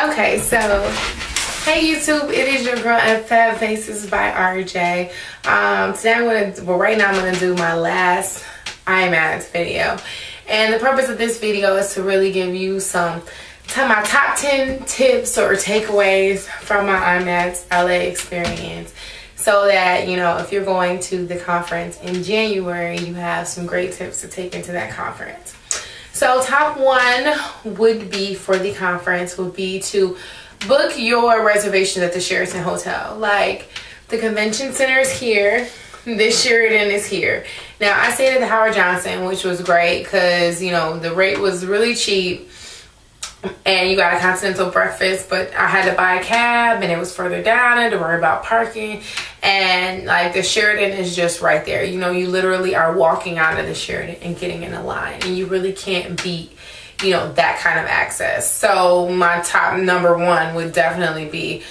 Okay, so hey YouTube, it is your girl and Fab Faces by RJ. Right now I'm gonna do my last IMATS video, and the purpose of this video is to really give you my top 10 tips or takeaways from my IMATS LA experience, so that if you're going to the conference in January, you have some great tips to take into that conference. So top one would be for the conference would be to book your reservations at the Sheraton Hotel. Like, the convention center is here, this Sheraton is here. Now I stayed at the Howard Johnson, which was great because the rate was really cheap and you got a continental breakfast, but I had to buy a cab and it was further down. I had to worry about parking, and like the Sheraton is just right there. You literally are walking out of the Sheraton and getting in a line, and you really can't beat that kind of access. So my top number one would definitely be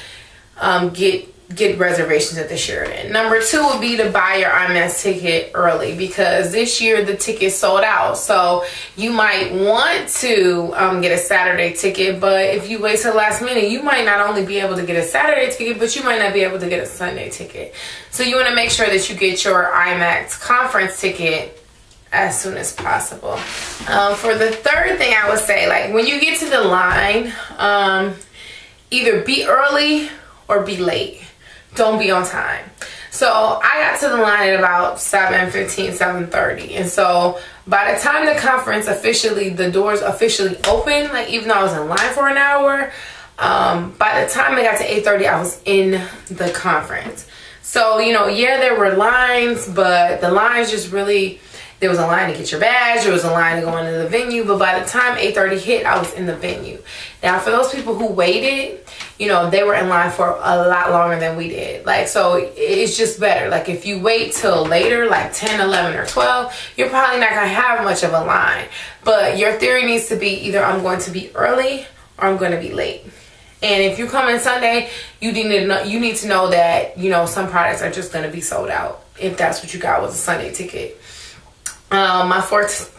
get reservations at the Sheraton. Number two would be to buy your IMATS ticket early, because this year the ticket sold out. So you might want to get a Saturday ticket, but if you wait till the last minute, you might not only be able to get a Saturday ticket, but you might not be able to get a Sunday ticket. So you want to make sure that you get your IMATS conference ticket as soon as possible. For the third thing, I would say, like, when you get to the line, either be early or be late. Don't be on time. So I got to the line at about 7:15, 7:30, and so by the time the conference the doors officially opened, like, even though I was in line for an hour, by the time I got to 8:30, I was in the conference. So yeah, there were lines, but the lines just really, there was a line to get your badge, there was a line to go into the venue, but by the time 8:30 hit, I was in the venue. Now, for those people who waited, they were in line for a lot longer than we did. Like, so it's just better. Like, if you wait till later, like 10, 11, or 12, you're probably not going to have much of a line. But your theory needs to be either I'm going to be early or I'm going to be late. And if you come in Sunday, you need to know that, some products are just going to be sold out if that's what you got was a Sunday ticket. My fourth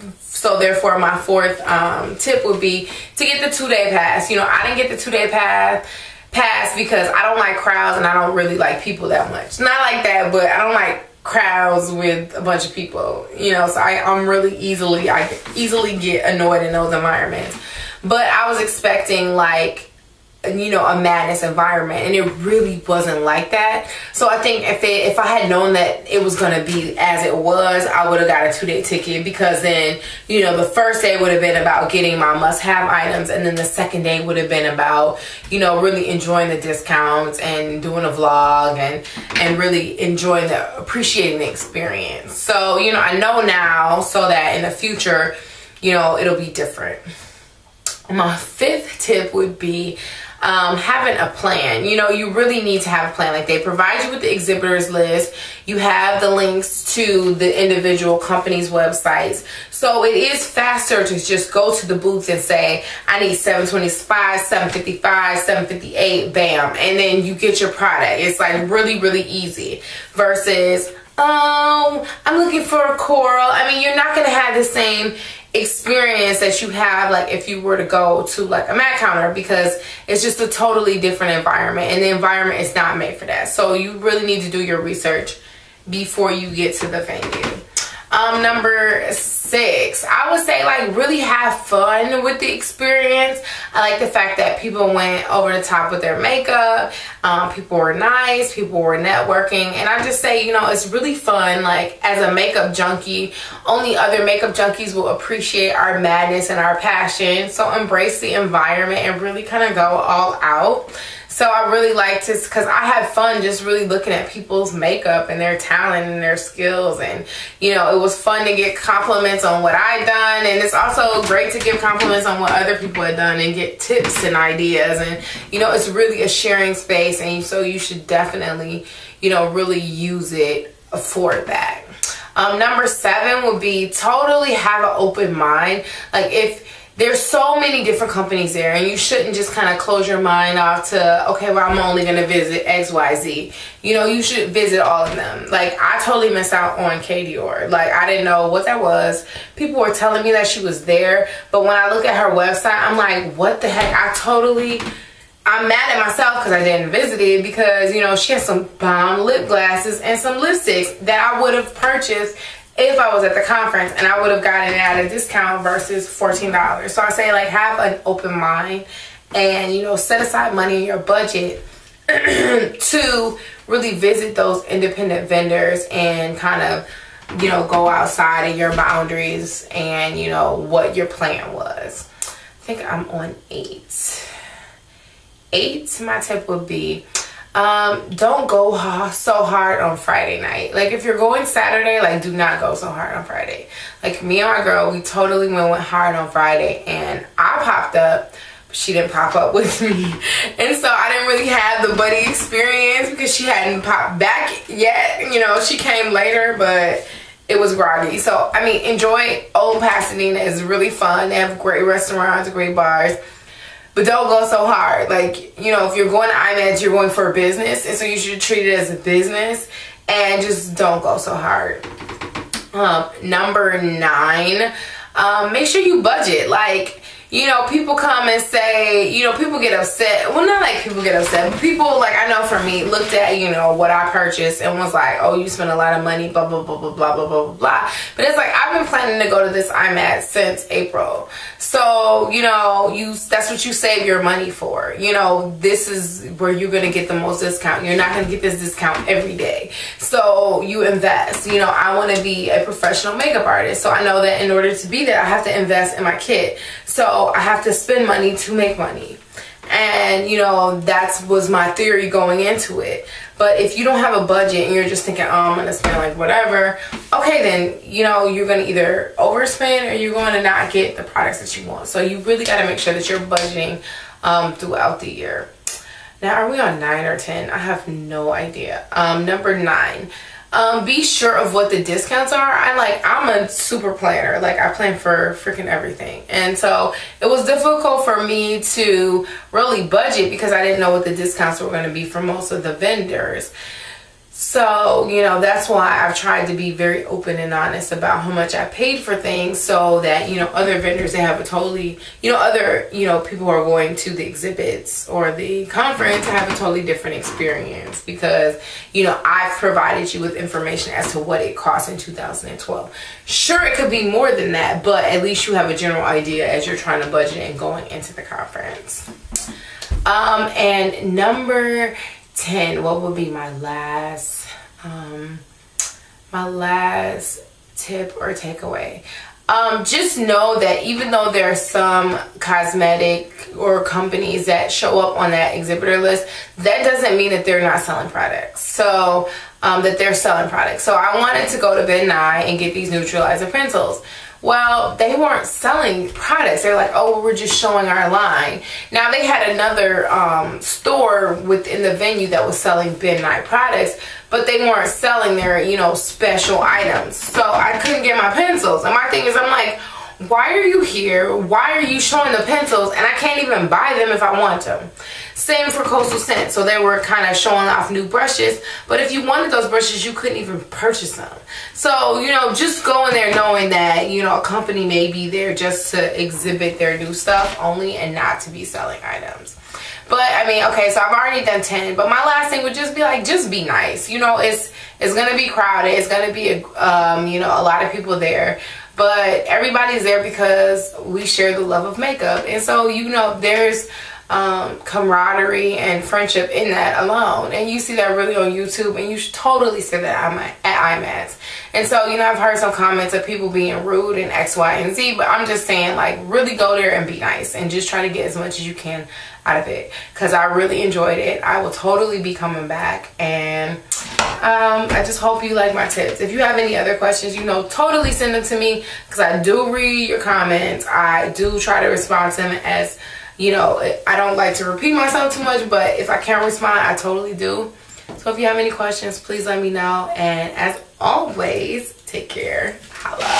tip would be to get the 2-day pass. I didn't get the 2-day pass because I don't like crowds and I don't really like people that much. Not like that, but I don't like crowds with a bunch of people. So I easily get annoyed in those environments. But I was expecting, like, a madness environment, and it really wasn't like that. So I think if I had known that it was going to be as it was, I would have got a 2-day ticket, because then the first day would have been about getting my must-have items, and then the second day would have been about really enjoying the discounts and doing a vlog and really appreciating the experience. So I know now, so that in the future it'll be different. My fifth tip would be having a plan. You really need to have a plan. Like, they provide you with the exhibitors list. You have the links to the individual companies' websites. So it is faster to just go to the booth and say, I need 725, 755, 758, bam. And then you get your product. It's like really, really easy versus, oh, I'm looking for a coral. I mean, you're not going to have the same experience that you have like if you were to go to like a mat counter, because it's just a totally different environment, and the environment is not made for that. So you really need to do your research before you get to the venue. Number 6, I would say, like, really have fun with the experience. I like the fact that people went over the top with their makeup. People were nice, people were networking, and I just say, it's really fun. Like, as a makeup junkie, only other makeup junkies will appreciate our madness and our passion. So embrace the environment and really kind of go all out. So I really liked this because I had fun just really looking at people's makeup and their talent and their skills, and it was fun to get compliments on what I'd done, and it's also great to give compliments on what other people had done and get tips and ideas, and it's really a sharing space, and so you should definitely really use it for that. Number 7 would be totally have an open mind. Like, if there's so many different companies there, and you shouldn't just kind of close your mind off to, okay, well, I'm only going to visit XYZ. You should visit all of them. Like, I totally missed out on K Dior. Like, I didn't know what that was. People were telling me that she was there, but when I look at her website, I'm like, what the heck? I totally I'm mad at myself because I didn't visit it, because, you know, she has some bomb lip glasses and some lipsticks that I would have purchased if I was at the conference, and I would have gotten it at a discount versus $14. So I say, like, have an open mind and, you know, set aside money in your budget to really visit those independent vendors and kind of, you know, go outside of your boundaries and, you know, what your plan was. I think I'm on 8. 8, my tip would be, don't go so hard on Friday night. Like, if you're going Saturday, like, do not go so hard on Friday. Like, me and my girl, we totally went hard on Friday, and I popped up, but she didn't pop up with me. And so I didn't really have the buddy experience because she hadn't popped back yet. You know, she came later, but it was groggy. So, I mean, enjoy Old Pasadena. It's really fun. They have great restaurants, great bars. But don't go so hard. Like, you know, if you're going to IMATS, you're going for a business. And so you should treat it as a business. And just don't go so hard. Number 9, make sure you budget. Like, you know, people come and say, you know, people get upset. Well, not like people get upset, but people, like, I know for me, looked at, you know, what I purchased and was like, oh, you spent a lot of money, blah, blah, blah, blah, blah, blah, blah, blah. But it's like, I've been planning to go to this IMATS since April. So, you know, that's what you save your money for. You know, this is where you're going to get the most discount. You're not going to get this discount every day. So you invest. You know, I want to be a professional makeup artist. So I know that in order to be there, I have to invest in my kit. So I have to spend money to make money. And, you know, that was my theory going into it. But if you don't have a budget and you're just thinking, oh, I'm going to spend like whatever, okay, then, you know, you're going to either overspend or you're going to not get the products that you want. So you really got to make sure that you're budgeting throughout the year. Now, are we on 9 or 10? I have no idea. Number 9. Be sure of what the discounts are. I'm a super planner. Like, I plan for freaking everything. And so it was difficult for me to really budget because I didn't know what the discounts were going to be for most of the vendors. So, you know, that's why I've tried to be very open and honest about how much I paid for things, so that, you know, other vendors, they have a totally, you know, other, you know, people who are going to the exhibits or the conference have a totally different experience, because, you know, I've provided you with information as to what it costs in 2012. Sure, it could be more than that, but at least you have a general idea as you're trying to budget and going into the conference. And number 10, what would be my last tip or takeaway? Just know that even though there are some cosmetic or companies that show up on that exhibitor list, that doesn't mean that they're not selling products. So that they're selling products. So I wanted to go to Ben Nye and get these neutralizer pencils. Well, they weren't selling products. They're like, oh, we're just showing our line. Now, they had another store within the venue that was selling Ben Nye products, but they weren't selling their, you know, special items. So I couldn't get my pencils. And my thing is, I'm like, why are you here? Why are you showing the pencils? And I can't even buy them if I want them. Same for Coastal Scent. So they were kind of showing off new brushes, but if you wanted those brushes, you couldn't even purchase them. So, you know, just go in there knowing that, you know, a company may be there just to exhibit their new stuff only and not to be selling items. But I mean, okay, so I've already done 10, but my last thing would just be like, just be nice. You know, it's going to be crowded. It's going to be, you know, a lot of people there. But everybody's there because we share the love of makeup. And so, you know, there's camaraderie and friendship in that alone. And you see that really on YouTube, and you should totally see that at IMATS. And so, you know, I've heard some comments of people being rude and X, Y, and Z, but I'm just saying, like, really go there and be nice and just try to get as much as you can out of it, because I really enjoyed it. I will totally be coming back, and I just hope you like my tips. If you have any other questions, you know, totally send them to me, because I do read your comments. I do try to respond to them, as, you know, I don't like to repeat myself too much, but if I can't respond, I totally do. So if you have any questions, please let me know, and as always, take care. Holla.